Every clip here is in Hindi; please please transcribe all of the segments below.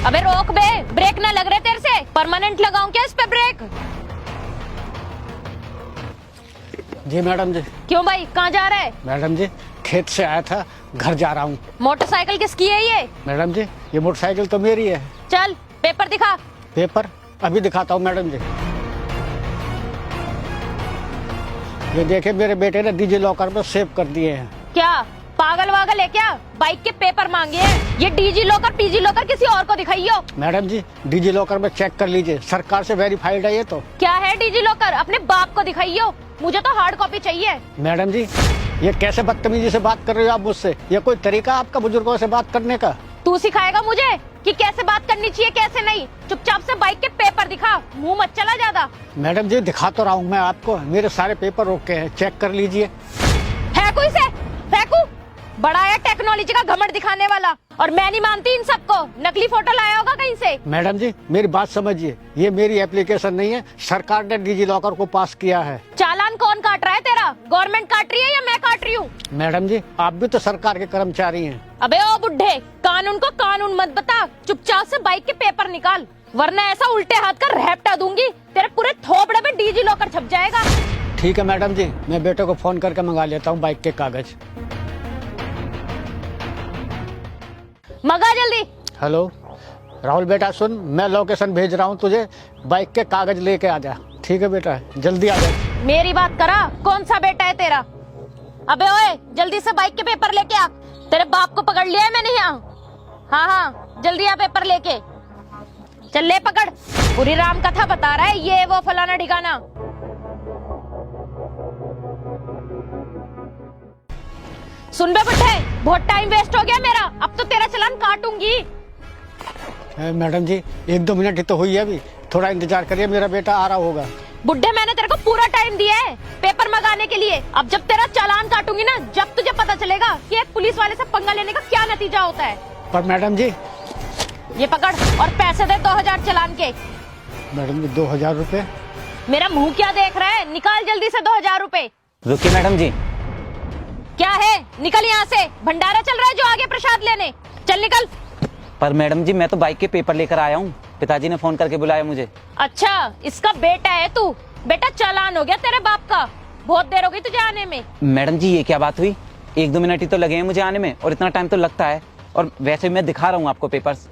अबे रोक बे, ब्रेक ना लग रहे तेरे से। परमानेंट लगाऊं क्या इस पे ब्रेक? जी मैडम जी। क्यों भाई, कहाँ जा रहा है? मैडम जी खेत से आया था, घर जा रहा हूँ। मोटरसाइकिल किसकी है ये? मैडम जी ये मोटरसाइकिल तो मेरी है। चल पेपर दिखा। पेपर अभी दिखाता हूँ मैडम जी। ये देखे मेरे बेटे ने डिजी लॉकर में सेव कर दिए हैं। क्या पागल वागल है क्या? बाइक के पेपर मांगे हैं। ये डीजी लॉकर पीजी लॉकर किसी और को दिखाइयो। मैडम जी डिजी लॉकर में चेक कर लीजिए, सरकार से वेरीफाइड है ये तो। क्या है डीजी लॉकर? अपने बाप को दिखाइयो, मुझे तो हार्ड कॉपी चाहिए। मैडम जी ये कैसे बदतमीजी से बात कर रहे हो आप मुझसे? ये कोई तरीका आपका बुजुर्गों से बात करने का? तू सिखाएगा मुझे कि कैसे बात करनी चाहिए कैसे नहीं? चुपचाप से बाइक के पेपर दिखा, मुंह मत चला ज्यादा। मैडम जी दिखा तो रहा हूँ मैं आपको, मेरे सारे पेपर रोके हैं, चेक कर लीजिए। है कोई से फेंकू? बड़ा है टेक्नोलॉजी का घमंड दिखाने वाला। और मैं नहीं मानती इन सबको, नकली फोटो लाया होगा कहीं से। मैडम जी मेरी बात समझिए, ये मेरी एप्लीकेशन नहीं है, सरकार ने डिजी लॉकर को पास किया है। चालान कौन काट रहा है तेरा? गवर्नमेंट काट रही है या मैं काट रही हूँ? मैडम जी आप भी तो सरकार के कर्मचारी हैं। अबे ओ बुड्ढे, कानून को कानून मत बता, चुपचाप से बाइक के पेपर निकाल, वरना ऐसा उल्टे हाथ का रैपटा दूंगी, तेरे पूरे थोपड़े पे डीजी लॉकर छप जाएगा। ठीक है मैडम जी, मैं बेटे को फोन करके मंगा लेता हूँ बाइक के कागज। मंगा जल्दी। हेलो राहुल बेटा सुन, मैं लोकेशन भेज रहा हूँ तुझे, बाइक के कागज लेके आ जा। ठीक है बेटा जल्दी आ जा। मेरी बात करा, कौन सा बेटा है तेरा? अबे ओए जल्दी से बाइक के पेपर लेके आ, तेरे बाप को पकड़ लिया है मैंने यहाँ। हाँ हाँ जल्दी आ पेपर लेके। चल ले पकड़, पूरी राम कथा बता रहा है, ये वो फलाना ठिकाना। सुन बे बुड्ढे, बहुत टाइम वेस्ट हो गया मेरा, अब तो तेरा चालान काटूंगी। मैडम जी 1-2 मिनट ही तो हुई है, अभी थोड़ा इंतजार करिए, मेरा बेटा आ रहा होगा। बुड्ढे मैंने तेरे को पूरा टाइम दिया है पेपर मंगाने के लिए, अब जब तेरा चालान काटूंगी ना, जब तुझे पता चलेगा कि एक पुलिस वाले से पंगा लेने का क्या नतीजा होता है। पर मैडम जी ये पकड़ और पैसे दे 2000 चालान के। मैडम जी 2000 रुपए? मेरा मुंह क्या देख रहा है, निकाल जल्दी से 2000 रुपए। रुकिए मैडम जी। क्या है, निकल यहाँ से, भंडारा चल रहा है जो आगे प्रसाद लेने, चल निकल। पर मैडम जी मैं तो बाइक के पेपर लेकर आया हूँ, पिताजी ने फोन करके बुलाया मुझे। अच्छा इसका बेटा है तू? बेटा चालान हो गया तेरे बाप का, बहुत देर हो गई तुझे आने में। मैडम जी ये क्या बात हुई, 1-2 मिनट ही तो लगे हैं मुझे आने में, और इतना टाइम तो लगता है, और वैसे मैं दिखा रहा हूँ आपको पेपर्स।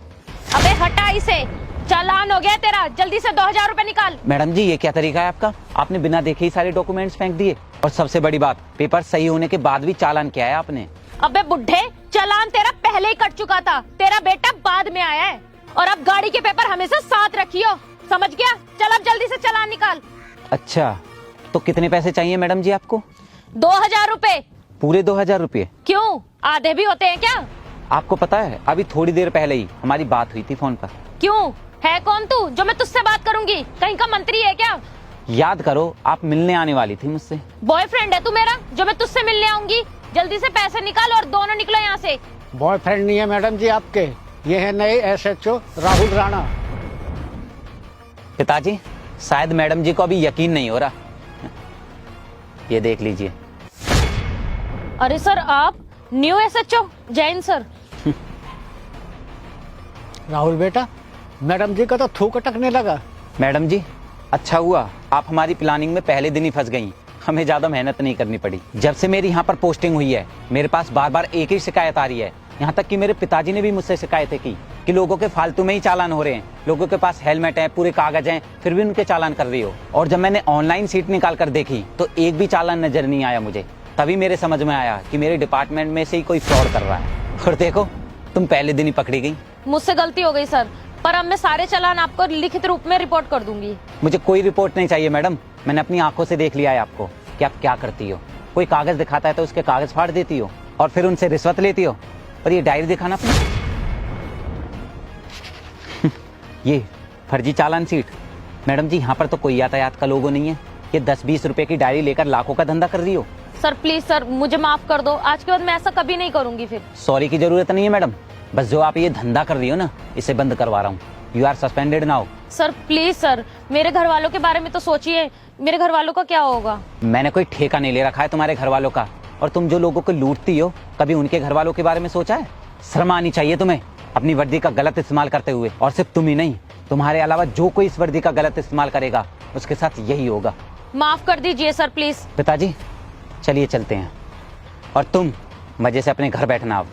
अबे हटा इसे, चालान हो गया तेरा, जल्दी से 2000 रुपए निकाल। मैडम जी ये क्या तरीका है आपका, आपने बिना देखे ही सारे डॉक्यूमेंट्स फेंक दिए, और सबसे बड़ी बात पेपर सही होने के बाद भी चालान किया है आपने। अबे बुड्ढे, चालान तेरा पहले ही कट चुका था, तेरा बेटा बाद में आया है, और अब गाड़ी के पेपर हमेशा साथ रखियो, समझ गया? चल अब जल्दी से चालान निकाल। अच्छा तो कितने पैसे चाहिए मैडम जी आपको? 2000 रुपए। पूरे 2000 रुपये? क्यों, आधे भी होते हैं क्या? आपको पता है अभी थोड़ी देर पहले ही हमारी बात हुई थी फोन पर। क्यों, है कौन तू जो मैं तुझसे बात करूंगी? कहीं का मंत्री है क्या? याद करो आप मिलने आने वाली थी मुझसे। बॉयफ्रेंड है तू मेरा जो मैं तुझसे मिलने आऊंगी? जल्दी से पैसे निकाल और दोनों निकलो यहाँ से। बॉयफ्रेंड नहीं है मैडम जी आपके, ये है नए SHO राहुल राणा। पिताजी शायद मैडम जी को अभी यकीन नहीं हो रहा, ये देख लीजिए। अरे सर आप new SHO? Jain sir. Rahul बेटा मैडम जी का तो थूक अटकने लगा। मैडम जी अच्छा हुआ आप हमारी प्लानिंग में पहले दिन ही फंस गई, हमें ज्यादा मेहनत नहीं करनी पड़ी। जब से मेरी यहाँ पर पोस्टिंग हुई है मेरे पास बार बार एक ही शिकायत आ रही है, यहाँ तक कि मेरे पिताजी ने भी मुझसे शिकायतें की कि लोगों के फालतू में ही चालान हो रहे हैं, लोगों के पास हेलमेट है, पूरे कागज हैं, फिर भी उनके चालान कर रही हो। और जब मैंने ऑनलाइन सीट निकाल कर देखी तो एक भी चालान नजर नहीं आया मुझे, तभी मेरे समझ में आया कि मेरे डिपार्टमेंट में से ही कोई फ्रॉड कर रहा है। और देखो तुम पहले दिन ही पकड़ी गई। मुझसे गलती हो गई सर, पर अब मैं सारे चालान आपको लिखित रूप में रिपोर्ट कर दूंगी। मुझे कोई रिपोर्ट नहीं चाहिए मैडम, मैंने अपनी आंखों से देख लिया है आपको कि आप क्या करती हो। कोई कागज दिखाता है तो उसके कागज फाड़ देती हो और फिर उनसे रिश्वत लेती हो। और ये डायरी दिखाना अपनी ये फर्जी चालान सीट। मैडम जी यहाँ पर तो कोई यातायात का लोगो नहीं है, ये 10-20 रुपए की डायरी लेकर लाखों का धंधा कर रही हो। सर प्लीज सर मुझे माफ कर दो, आज के बाद मैं ऐसा कभी नहीं करूंगी फिर। सॉरी की जरूरत नहीं है मैडम, बस जो आप ये धंधा कर रही हो ना इसे बंद करवा रहा हूँ। You are suspended now. Sir please sir, मेरे घर वालों के बारे में तो सोचिए, मेरे घर वालों का क्या होगा? मैंने कोई ठेका नहीं ले रखा है तुम्हारे घर वालों का, और तुम जो लोगों को लूटती हो कभी उनके घर वालों के बारे में सोचा है? शर्म आनी चाहिए तुम्हें। अपनी वर्दी का गलत इस्तेमाल करते हुए। और सिर्फ तुम ही नहीं, तुम्हारे अलावा जो कोई इस वर्दी का गलत इस्तेमाल करेगा उसके साथ यही होगा। माफ कर दीजिए सर प्लीज। पिताजी चलिए चलते हैं, और तुम मजे से अपने घर बैठना अब।